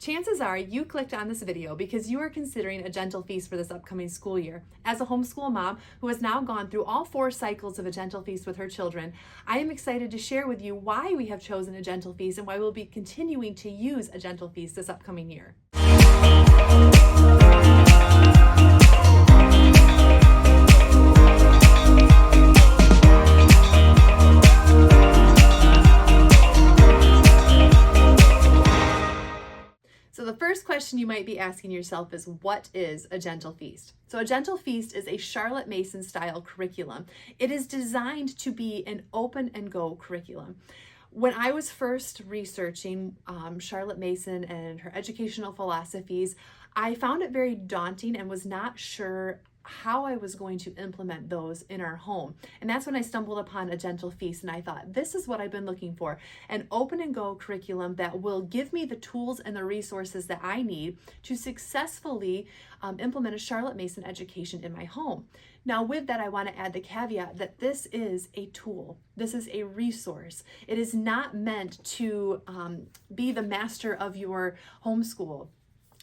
Chances are you clicked on this video because you are considering a gentle feast for this upcoming school year. As a homeschool mom who has now gone through all 4 cycles of a gentle feast with her children, I am excited to share with you why we have chosen a gentle feast and why we'll be continuing to use a gentle feast this upcoming year. So the first question you might be asking yourself is, what is a gentle feast? So a gentle feast is a Charlotte Mason style curriculum. It is designed to be an open and go curriculum. When I was first researching Charlotte Mason and her educational philosophies, I found it very daunting and was not sure how I was going to implement those in our home. And that's when I stumbled upon a gentle feast, and I thought, this is what I've been looking for, an open and go curriculum that will give me the tools and the resources that I need to successfully implement a Charlotte Mason education in my home. Now with that, I want to add the caveat that this is a tool. This is a resource. It is not meant to be the master of your homeschool.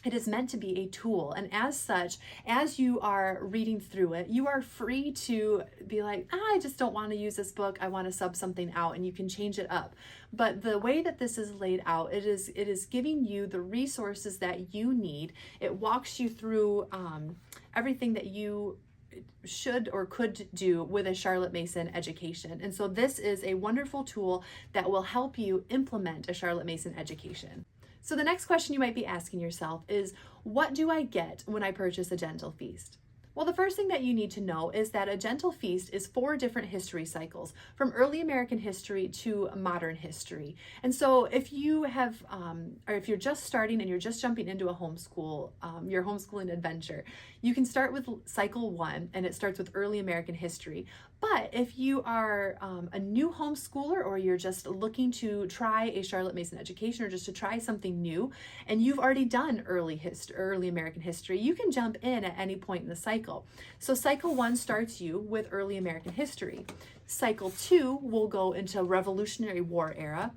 It is meant to be a tool, and as such, as you are reading through it, you are free to be like, I just don't want to use this book, I want to sub something out, and you can change it up. But the way that this is laid out, it is giving you the resources that you need. It walks you through everything that you should or could do with a Charlotte Mason education. And so this is a wonderful tool that will help you implement a Charlotte Mason education. So the next question you might be asking yourself is, what do I get when I purchase a gentle feast? Well, the first thing that you need to know is that a gentle feast is 4 different history cycles, from early American history to modern history. And so if you have, or if you're just starting and you're just jumping into a homeschool, your homeschooling adventure, you can start with cycle 1, and it starts with early American history. But if you are a new homeschooler, or you're just looking to try a Charlotte Mason education, or just to try something new, and you've already done early American history, you can jump in at any point in the cycle. So cycle 1 starts you with early American history. Cycle 2 will go into Revolutionary War era.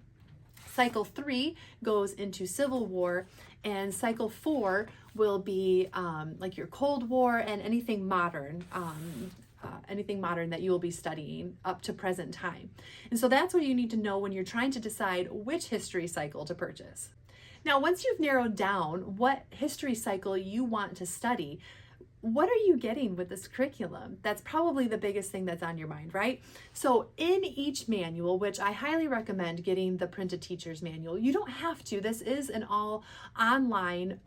Cycle 3 goes into Civil War, and cycle 4 will be like your Cold War and anything modern. Anything modern that you will be studying up to present time. And so that's what you need to know when you're trying to decide which history cycle to purchase. Now, once you've narrowed down what history cycle you want to study, what are you getting with this curriculum? That's probably the biggest thing that's on your mind, right? So in each manual, which I highly recommend getting the printed teacher's manual, you don't have to. This is an all online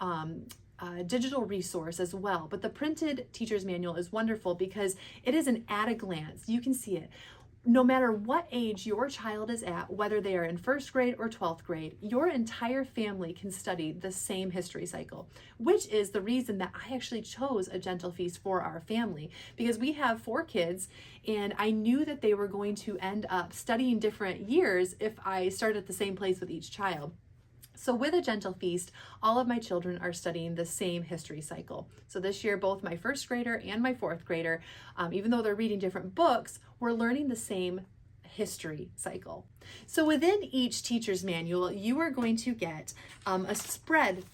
digital resource as well, but the printed teacher's manual is wonderful because it is an at a glance. You can see it. No matter what age your child is at, whether they are in 1st grade or 12th grade, your entire family can study the same history cycle, which is the reason that I actually chose a gentle feast for our family, because we have 4 kids, and I knew that they were going to end up studying different years if I started at the same place with each child. So with a gentle feast, all of my children are studying the same history cycle. So this year, both my 1st grader and my 4th grader, even though they're reading different books, we're learning the same history cycle. So within each teacher's manual, you are going to get a spread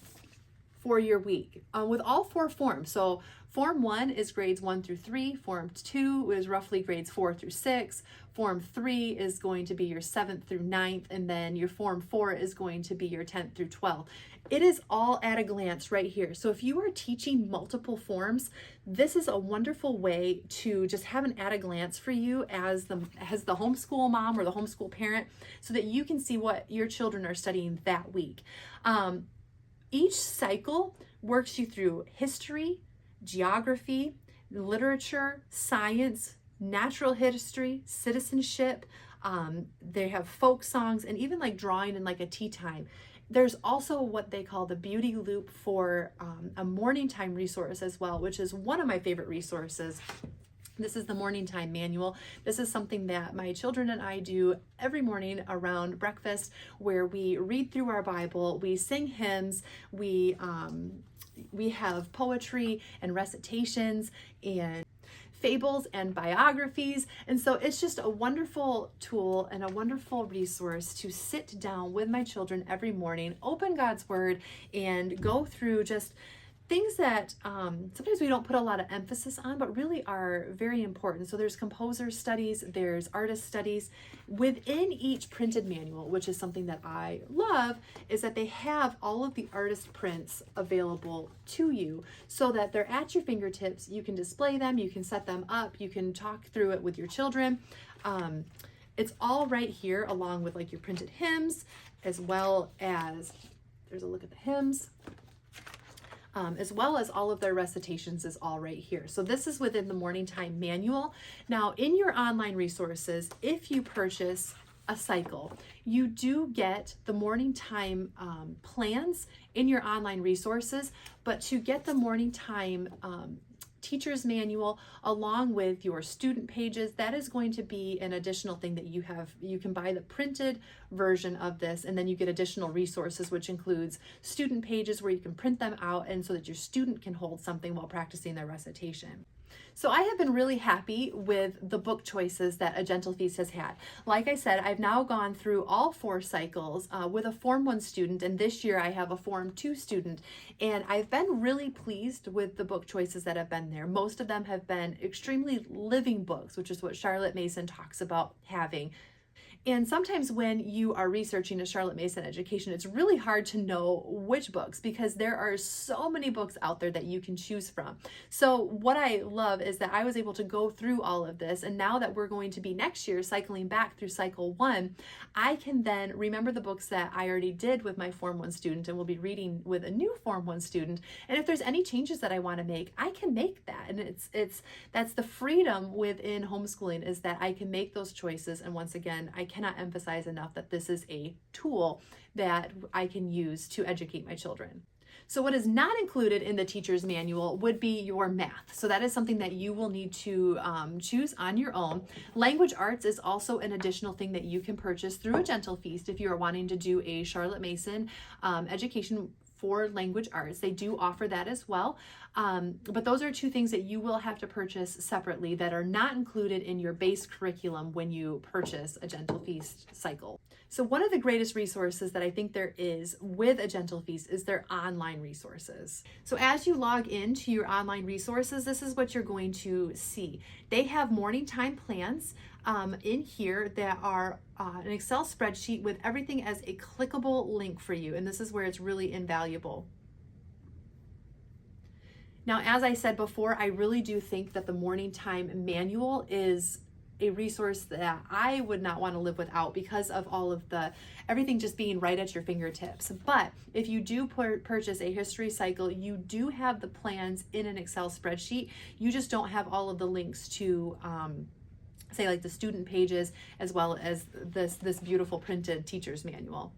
for your week with all 4 forms. So Form 1 is grades 1 through 3, Form 2 is roughly grades 4 through 6, Form 3 is going to be your 7th through 9th, and then your Form 4 is going to be your 10th through 12th. It is all at a glance right here. So if you are teaching multiple forms, this is a wonderful way to just have an at a glance for you as the homeschool mom or the homeschool parent, so that you can see what your children are studying that week. Each cycle works you through history, geography, literature, science, natural history, citizenship. They have folk songs, and even like drawing and like a tea time. There's also what they call the Beauty Loop for a morning time resource as well, which is one of my favorite resources. This is the Morning Time Manual. This is something that my children and I do every morning around breakfast, where we read through our Bible, we sing hymns, we have poetry and recitations and fables and biographies. And so it's just a wonderful tool and a wonderful resource to sit down with my children every morning, open God's Word, and go through just things that sometimes we don't put a lot of emphasis on, but really are very important. So there's composer studies, there's artist studies. Within each printed manual, which is something that I love, is that they have all of the artist prints available to you so that they're at your fingertips. You can display them, you can set them up, you can talk through it with your children. It's all right here along with like your printed hymns, as well as, there's a look at the hymns. As well as all of their recitations is all right here. So this is within the Morning Time Manual. Now in your online resources, if you purchase a cycle, you do get the Morning Time plans in your online resources, but to get the Morning Time teacher's manual along with your student pages, that is going to be an additional thing that you have. You can buy the printed version of this, and then you get additional resources, which includes student pages where you can print them out and so that your student can hold something while practicing their recitation. So I have been really happy with the book choices that A Gentle Feast has had. Like I said, I've now gone through all 4 cycles with a Form 1 student, and this year I have a Form 2 student, and I've been really pleased with the book choices that have been there. Most of them have been extremely living books, which is what Charlotte Mason talks about having. And sometimes when you are researching a Charlotte Mason education, it's really hard to know which books because there are so many books out there that you can choose from. So what I love is that I was able to go through all of this, and now that we're going to be next year cycling back through cycle 1, I can then remember the books that I already did with my Form 1 student and will be reading with a new Form 1 student. And if there's any changes that I want to make, I can make that. And that's the freedom within homeschooling, is that I can make those choices. And once again, I cannot emphasize enough that this is a tool that I can use to educate my children. So what is not included in the teacher's manual would be your math. So that is something that you will need to choose on your own. Language arts is also an additional thing that you can purchase through A Gentle Feast if you are wanting to do a Charlotte Mason education for language arts. They do offer that as well. But those are 2 things that you will have to purchase separately that are not included in your base curriculum when you purchase A Gentle Feast cycle. So one of the greatest resources that I think there is with A Gentle Feast is their online resources. So as you log into your online resources, this is what you're going to see. They have morning time plans in here that are an Excel spreadsheet with everything as a clickable link for you. And this is where it's really invaluable. Now, as I said before, I really do think that the Morning Time Manual is a resource that I would not want to live without because of all of everything just being right at your fingertips. But if you do purchase a history cycle, you do have the plans in an Excel spreadsheet. You just don't have all of the links to say like the student pages as well as this beautiful printed teacher's manual.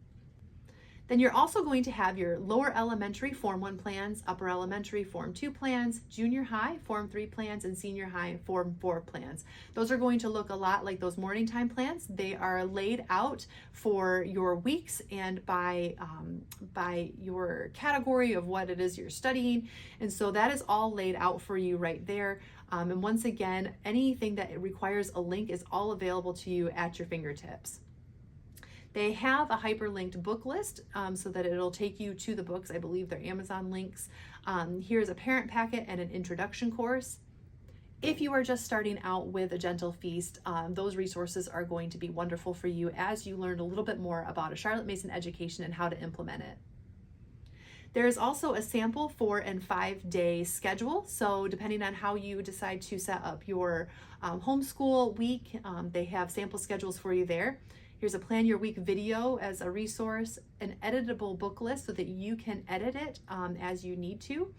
Then you're also going to have your lower elementary Form 1 plans, upper elementary Form 2 plans, junior high Form 3 plans, and senior high Form 4 plans. Those are going to look a lot like those morning time plans. They are laid out for your weeks and by your category of what it is you're studying. And so that is all laid out for you right there. And once again, anything that requires a link is all available to you at your fingertips. They have a hyperlinked book list so that it'll take you to the books. I believe they're Amazon links. Here's a parent packet and an introduction course. If you are just starting out with A Gentle Feast, those resources are going to be wonderful for you as you learn a little bit more about a Charlotte Mason education and how to implement it. There is also a sample 4- and 5-day schedule. So depending on how you decide to set up your homeschool week, they have sample schedules for you there. Here's a Plan Your Week video as a resource, an editable book list so that you can edit it as you need to.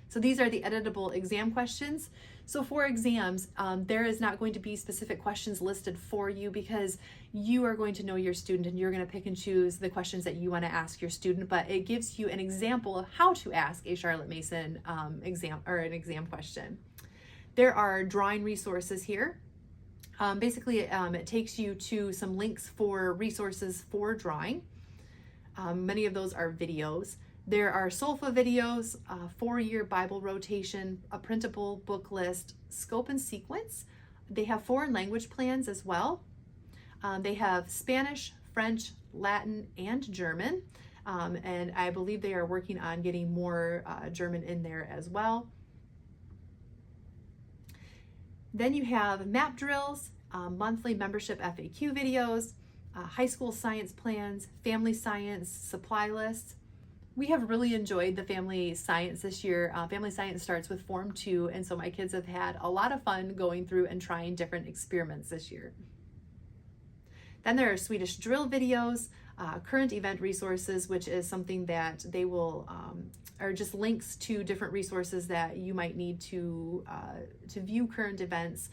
So these are the editable exam questions. So for exams, there is not going to be specific questions listed for you because you are going to know your student and you're going to pick and choose the questions that you want to ask your student, but it gives you an example of how to ask a Charlotte Mason exam or an exam question. There are drawing resources here. Basically, it takes you to some links for resources for drawing. Many of those are videos. There are SOLFA videos, 4-year Bible rotation, a printable book list, scope and sequence. They have foreign language plans as well. They have Spanish, French, Latin, and German. And I believe they are working on getting more German in there as well. Then you have map drills, monthly membership FAQ videos, high school science plans, family science supply lists. We have really enjoyed the family science this year. Family science starts with Form 2, and so my kids have had a lot of fun going through and trying different experiments this year. Then there are Swedish drill videos, current event resources, which is something that they will, are just links to different resources that you might need to view current events.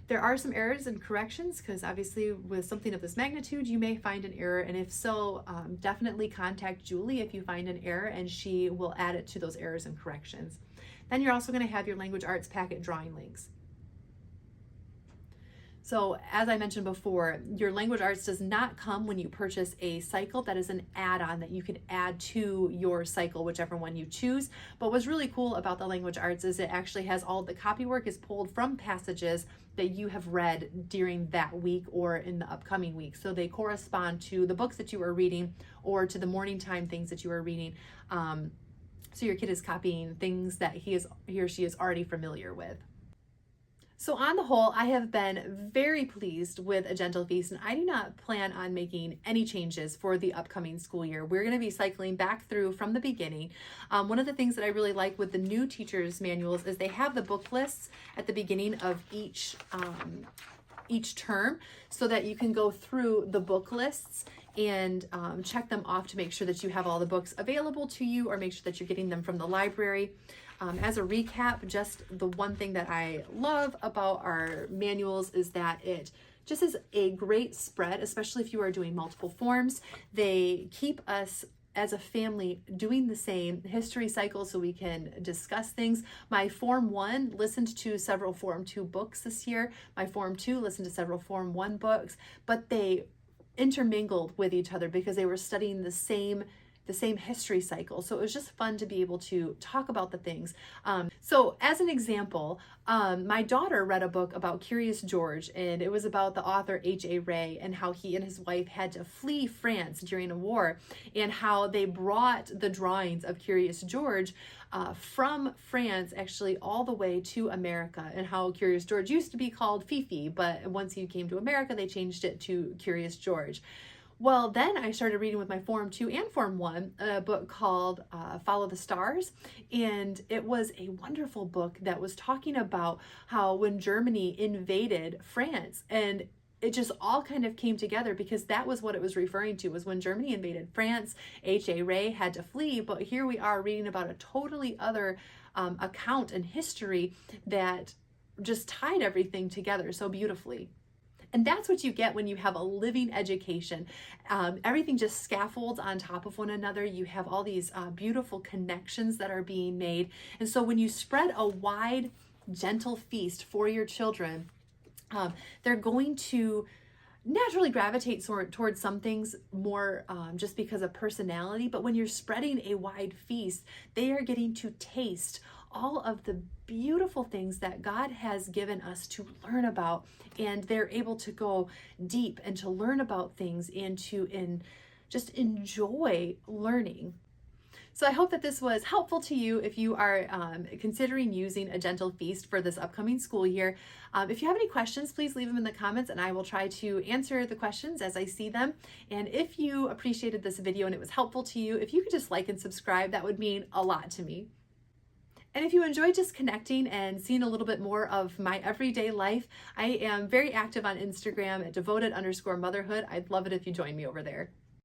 There are some errors and corrections because obviously with something of this magnitude, you may find an error. And if so, definitely contact Julie if you find an error and she will add it to those errors and corrections. Then you're also going to have your language arts packet drawing links. So as I mentioned before, your language arts does not come when you purchase a cycle. That is an add-on that you can add to your cycle, whichever one you choose. But what's really cool about the language arts is it actually has all the copywork is pulled from passages that you have read during that week or in the upcoming week. So they correspond to the books that you are reading or to the morning time things that you are reading. So your kid is copying things that he or she is already familiar with. So on the whole, I have been very pleased with A Gentle Feast, and I do not plan on making any changes for the upcoming school year. We're going to be cycling back through from the beginning. One of the things that I really like with the new teacher's manuals is they have the book lists at the beginning of each term so that you can go through the book lists and check them off to make sure that you have all the books available to you or make sure that you're getting them from the library. As a recap, just the one thing that I love about our manuals is that it just is a great spread, especially if you are doing multiple forms. They keep us as a family doing the same history cycle so we can discuss things. My Form 1 listened to several Form 2 books this year. My Form 2 listened to several Form 1 books, but they intermingled with each other because they were studying the same history cycle. So it was just fun to be able to talk about the things. So as an example, my daughter read a book about Curious George, and it was about the author H.A. Rey and how he and his wife had to flee France during a war and how they brought the drawings of Curious George from France actually all the way to America, and how Curious George used to be called Fifi, but once he came to America, they changed it to Curious George. Well, then I started reading with my Form 2 and Form 1 a book called Follow the Stars, and it was a wonderful book that was talking about how when Germany invaded France, and it just all kind of came together because that was what it was referring to, was when Germany invaded France, H.A. Rey had to flee, but here we are reading about a totally other account and history that just tied everything together so beautifully. And that's what you get when you have a living education. Everything just scaffolds on top of one another. You have all these beautiful connections that are being made. And so when you spread a wide, gentle feast for your children, they're going to naturally gravitate towards some things more just because of personality. But when you're spreading a wide feast, they are getting to taste all of the beautiful things that God has given us to learn about, and they're able to go deep and to learn about things and to just enjoy learning. So I hope that this was helpful to you if you are considering using A Gentle Feast for this upcoming school year. If you have any questions, please leave them in the comments and I will try to answer the questions as I see them. And if you appreciated this video and it was helpful to you, if you could just like and subscribe, that would mean a lot to me. And if you enjoy just connecting and seeing a little bit more of my everyday life, I am very active on Instagram at devoted_motherhood. I'd love it if you join me over there.